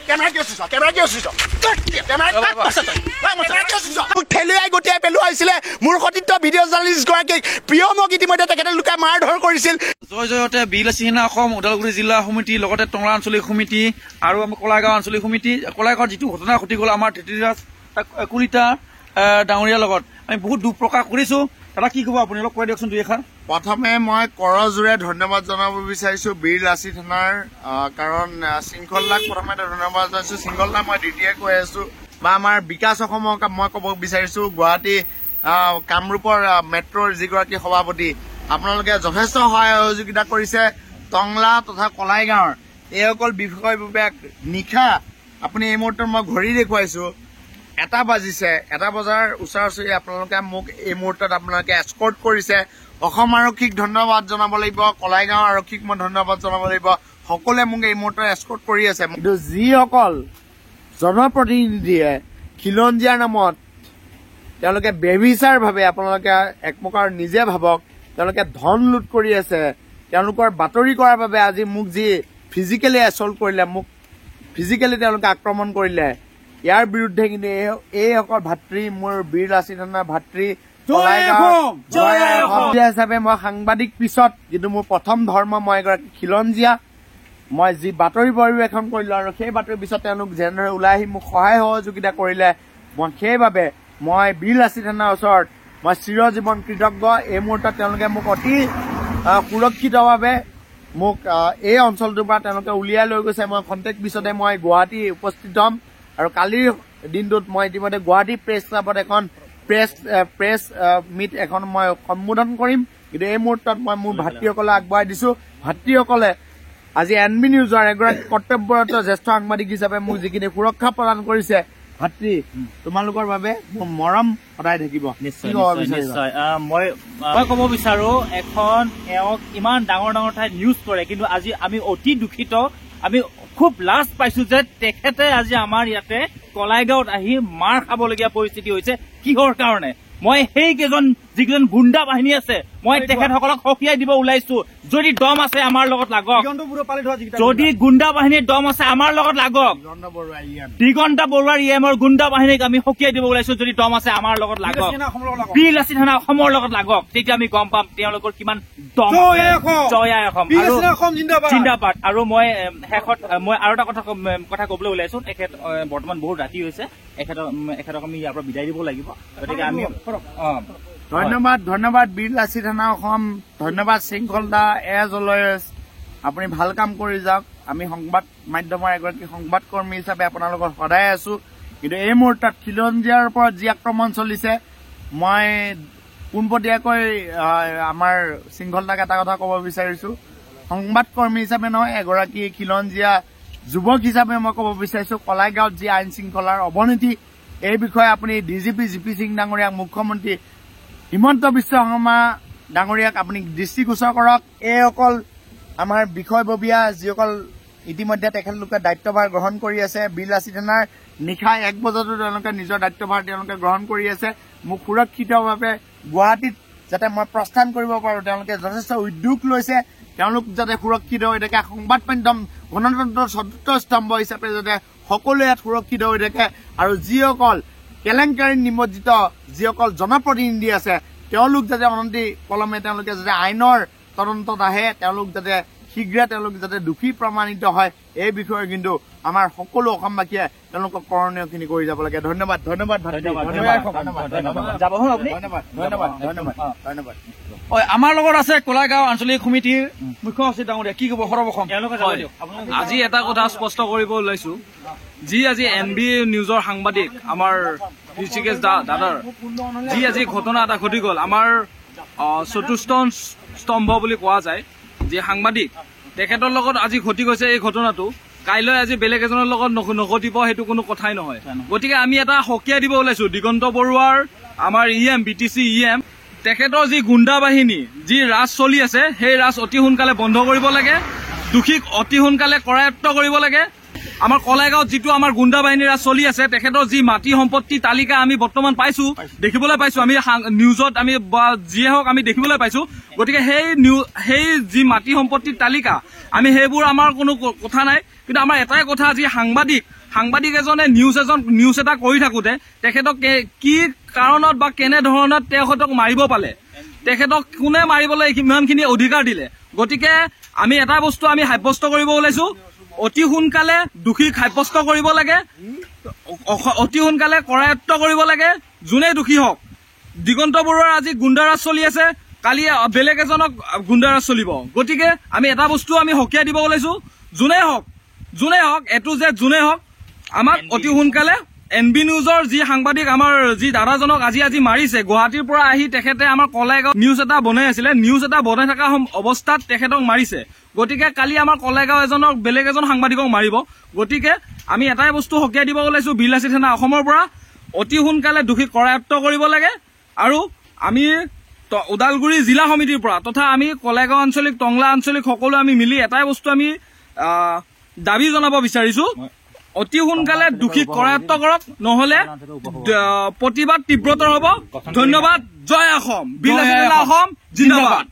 Camera কিয় switch camera কিয় switch ঠেলিয়াই গতিয়াই পেলোৱাইছিলে মোৰ সতীৰ্থ ভিডিঅ' জাৰ্নেলিষ্ট গৰাকীক প্ৰিয়মক ইতিমধ্যে তেখেতে লোকে মাৰ ধৰ কৰিছিল। জয়তে বিলাসী সেনা অসম ওদালগুৰি জিলা সমিতি লগতে টংলা আঞ্চলিক সমিতি আৰু আমাৰ কলাইগাঁও আঞ্চলিক সমিতি কলাইগাঁৱত যিটো ঘটনা ঘটি গ'ল আমাৰ তেতিৰাজ কলিতা ডাঙৰীয়াৰ লগত আমি বহুত দুখ প্ৰকাশ কৰিছো। দাদা কি ক'ব আপুনি অলপ কৈ দিয়কচোন দুই এষাৰ। প্ৰথমে মই কৰজোৰে ধন্যবাদ জনাব বিচাৰিছো বীৰ লাচিত থানাৰ কাৰণ শৃংখলাক প্ৰথমে ধন্যবাদ জনাইছো। শৃংখলা মই দ্বিতীয় কৈ আছো বা আমাৰ বিকাশ অসমক মই ক'ব বিচাৰিছো গুৱাহাটী কামৰূপৰ মেট্ৰ'ৰ যিগৰাকী সভাপতি আপোনালোকে যথেষ্ট সহায় সহযোগিতা কৰিছে। টংলা তথা কলাইগাঁৱৰ এইসকল বিষয়ববীয়া নিশা আপুনি এই মুহূৰ্তত মই ঘড়ী দেখুৱাইছো 1 বাজিছে 1 বজাৰ ওচৰা ওচৰি আপোনালোকে মোক এই মুহূৰ্তত আপোনালোকে এস্কৰ্ট কৰিছে। অসম আৰক্ষীক ধন্যবাদ জনাব লাগিব, কলাইগাঁও আৰক্ষীক মই ধন্যবাদ জনাব লাগিব। সকলোৱে মোক এই মুহূৰ্তত এস্কৰ্ট কৰি আছে। কিন্তু যিসকল জনপ্ৰতিনিধিয়ে খিলঞ্জীয়াৰ নামত তেওঁলোকে বেবিচাৰভাৱে আপোনালোকে এক প্ৰকাৰ নিজে ভাবক তেওঁলোকে ধন লুট কৰি আছে। তেওঁলোকৰ বাতৰি কৰাৰ বাবে আজি মোক যি ফিজিকেলি এছল্ট কৰিলে, মোক ফিজিকেলি তেওঁলোকে আক্ৰমণ কৰিলে, ইয়াৰ বিৰুদ্ধে কিন্তু এইসকল ভাতৃ মোৰ বীৰ লাচিত থানাৰ ভাতৃ হিচাপে মই সাংবাদিক পিছত কিন্তু মোৰ প্ৰথম ধৰ্ম মই এগৰাকী খিলঞ্জীয়া। মই যি বাতৰি পৰিৱেশন কৰিলো আৰু সেই বাতৰিৰ পিছত তেওঁলোক যেনেদৰে ওলাই আহি মোক সহায় সহযোগিতা কৰিলে মই সেইবাবে মই বীৰ লাচিত থানাৰ ওচৰত মই চিৰজীৱন কৃতজ্ঞ। এই মুহূৰ্তত তেওঁলোকে মোক অতি সুৰক্ষিতভাৱে মোক এই অঞ্চলটোৰ পৰা তেওঁলোকে উলিয়াই লৈ গৈছে। মই খন্তেক পিছতে মই গুৱাহাটী উপস্থিত হ'ম আৰু কালিৰ দিনটোত মই ইতিমধ্যে গুৱাহাটী প্ৰেছ ক্লাবত এখন প্ৰেছ মিট এখন মই সম্বোধন কৰিম। কিন্তু এই মুহূৰ্তত মই মোৰ ভাতৃসকলে আগবঢ়াই দিছো। ভাতৃসকলে আজি NB নিউজৰ এগৰাকী কৰ্তব্যৰত জ্যেষ্ঠ সাংবাদিক হিচাপে মোক যিখিনি সুৰক্ষা প্ৰদান কৰিছে, ভাতৃ তোমালোকৰ বাবে মোৰ মৰম সদায় থাকিব। নিশ্চয় মই ক'ব বিচাৰো এখন এওঁক ইমান ডাঙৰ ডাঙৰ ঠাইত নিউজ কৰে কিন্তু আজি আমি অতি দুখিত। আমি খুব লাজ পাইছো যে তেখেতে আজি আমাৰ ইয়াতে কলাইগাঁৱত আহি মাৰ খাবলগীয়া পৰিস্থিতি হৈছে। কিহৰ কাৰণে? মই সেই যিকেইজন গুণ্ডা বাহিনী আছে মই তেখেতসকলক সকিয়াই দিব ওলাইছো। যদি দম আছে আমাৰ লগত লাগক, যদি গুণ্ডা বাহিনীৰ দম আছে আমাৰ লগত লাগক। দিগন্ত বৰুৱাৰ EMৰ গুণ্ডা বাহিনীক আমি সকিয়াই দিব ওলাইছো। যদি দম আছে আমাৰ লগত লাগক, বীৰ লাচিত থানা অসমৰ লগত লাগক। তেতিয়া আমি গম পাম তেওঁলোকৰ কিমান দম। জয় আই অসম জিন্দাবাদ। আৰু মই শেষত মই আৰু এটা কথা কবলৈ ওলাইছো। তেখেত বৰ্তমান বহুত ৰাতি হৈছে, এখেতক আমি ইয়াৰ পৰা বিদায় দিব লাগিব। গতিকে আমি ধন্যবাদ বীৰ লাচিত থানা অসম, ধন্যবাদ শৃংখলদা এজ অলৱেজ। আপুনি ভাল কাম কৰি যাওক। আমি সংবাদ মাধ্যমৰ এগৰাকী সংবাদকৰ্মী হিচাপে আপোনালোকৰ সদায় আছো। কিন্তু এই মুহূৰ্তত খিলঞ্জীয়াৰ ওপৰত যি আক্ৰমণ চলিছে মই পোনপটীয়াকৈ আমাৰ শৃংখলদাক এটা কথা ক'ব বিচাৰিছো। সংবাদকৰ্মী হিচাপে নহয়, এগৰাকী খিলঞ্জীয়া যুৱক হিচাপে মই ক'ব বিচাৰিছো কলাইগাঁৱত যি আইন শৃংখলাৰ অৱনতি এই বিষয়ে আপুনি DGP GP সিং ডাঙৰীয়াক, মুখ্যমন্ত্ৰী হিমন্ত বিশ্ব শৰ্মা ডাঙৰীয়াক আপুনি দৃষ্টিগোচৰ কৰক। এইসকল আমাৰ বিষয়ববীয়া যিসকল ইতিমধ্যে তেখেতলোকে দায়িত্বভাৰ গ্ৰহণ কৰি আছে। বীৰ লাচিত থানাৰ নিশা 1 বজাতো তেওঁলোকে নিজৰ দায়িত্বভাৰ তেওঁলোকে গ্ৰহণ কৰি আছে। মোক সুৰক্ষিতভাৱে গুৱাহাটীত যাতে মই প্ৰস্থান কৰিব পাৰো তেওঁলোকে যথেষ্ট উদ্যোগ লৈছে। তেওঁলোক যাতে সুৰক্ষিত হৈ থাকে, সংবাদ মাধ্যম গণতন্ত্ৰৰ চতুৰ্থ স্তম্ভ হিচাপে যাতে সকলোৱে ইয়াত সুৰক্ষিত হৈ থাকে। আৰু যিসকল কেলেংকাৰীত নিমজ্জিত যিসকল জনপ্ৰতিনিধি আছে তেওঁলোক যাতে অনন্তি পলমে তেওঁলোকে যাতে আইনৰ তদন্তত আহে, তেওঁলোক যাতে শীঘ্ৰে তেওঁলোক যাতে দোষী প্ৰমাণিত হয়, এই বিষয়ে কিন্তু আমাৰ সকলো অসমবাসীয়ে তেওঁলোকক কৰণীয়খিনি কৰি যাব লাগে। ধন্যবাদ। আমাৰ লগত আছে কলাইগাঁও আঞ্চলিক সমিতিৰ মুখ্য সচিব ডাঙৰীয়া। কি ক'ব সৰ্বপ্ৰথম? আজি এটা কথা স্পষ্ট কৰিব ওলাইছো, যি আজি NB নিউজৰ সাংবাদিক আমাৰ ঋষিকেশ দাদাৰ যি আজি ঘটনা এটা ঘটি গ'ল, আমাৰ চতুৰ্থ স্তম্ভ বুলি কোৱা যায় যি সাংবাদিক, তেখেতৰ লগত আজি ঘটি গৈছে এই ঘটনাটো। কাইলৈ আজি বেলেগ এজনৰ লগত নঘটিব সেইটো কোনো কথাই নহয়। গতিকে আমি এটা সকিয়াই দিব ওলাইছো দিগন্ত বৰুৱাৰ আমাৰ BTC EM তেখেতৰ যি গুণ্ডা বাহিনী যি ৰাজ চলি আছে সেই ৰাজ অতি সোনকালে বন্ধ কৰিব লাগে, দোষীক অতি সোনকালে কৰায়ত্ব কৰিব লাগে। আমাৰ কলাইগাঁৱত যিটো আমাৰ গুণ্ডা বাহিনীৰ চলি আছে তেখেতৰ যি মাটি সম্পত্তি তালিকা আমি বৰ্তমান পাইছো দেখিবলৈ পাইছো আমি নিউজত আমি যিয়ে হওক আমি দেখিবলৈ পাইছো গতিকে সেই যি মাটি সম্পত্তিৰ তালিকা আমি সেইবোৰ আমাৰ কোনো কথা নাই কিন্তু আমাৰ এটাই কথা যি সাংবাদিক এজনে নিউজ এটা কৰি থাকোতে তেখেতক কি কাৰণত বা কেনে ধৰণত তেখেতক মাৰিব পালে তেখেতক কোনে মাৰিবলৈ ইমানখিনি অধিকাৰ দিলে গতিকে আমি এটা বস্তু আমি সাব্যস্ত কৰিব ওলাইছো অতি সোনকালে দোষীক সাব্যস্ত কৰিব লাগে অতি সোনকালে কৰায়ত্ব কৰিব লাগে যোনে দোষী হওক দিগন্ত বৰুৱাৰ আজি গুণ্ডাৰাজ চলি আছে কালি বেলেগ এজনক গুণ্ডাৰাজ চলিব গতিকে আমি এটা বস্তু আমি হকিয়াই দিব ওলাইছো যোনে হওক এইটো যে যোনে হওক আমাক অতি সোনকালে NB নিউজৰ যি সাংবাদিক আমাৰ যি দাদাজনক আজি মাৰিছে গুৱাহাটীৰ পৰা আহি তেখেতে আমাৰ কলাইগাঁও নিউজ এটা বনাই আছিলে নিউজ এটা বনাই থকা অৱস্থাত তেখেতক মাৰিছে গতিকে কালি আমাৰ কলাইগাঁও এজনক বেলেগ এজন সাংবাদিকক মাৰিব গতিকে আমি এটাই বস্তু হকিয়াই দিব ওলাইছো বিলাসী থানা অসমৰ পৰা অতি সোনকালে দোষীক কৰায়ত্ব কৰিব লাগে আৰু আমি ওদালগুৰি জিলা সমিতিৰ পৰা তথা আমি কলাইগাঁও আঞ্চলিক টংলা আঞ্চলিক সকলো আমি মিলি এটাই বস্তু আমি দাবী জনাব বিচাৰিছো অতি সোনকালে দোষীক কৰায়ত্ব কৰক নহলে প্ৰতিবাদ তীব্ৰতৰ হ'ব ধন্যবাদ জয় অসম বিলাসী থানা অসম জিন্দাবাদ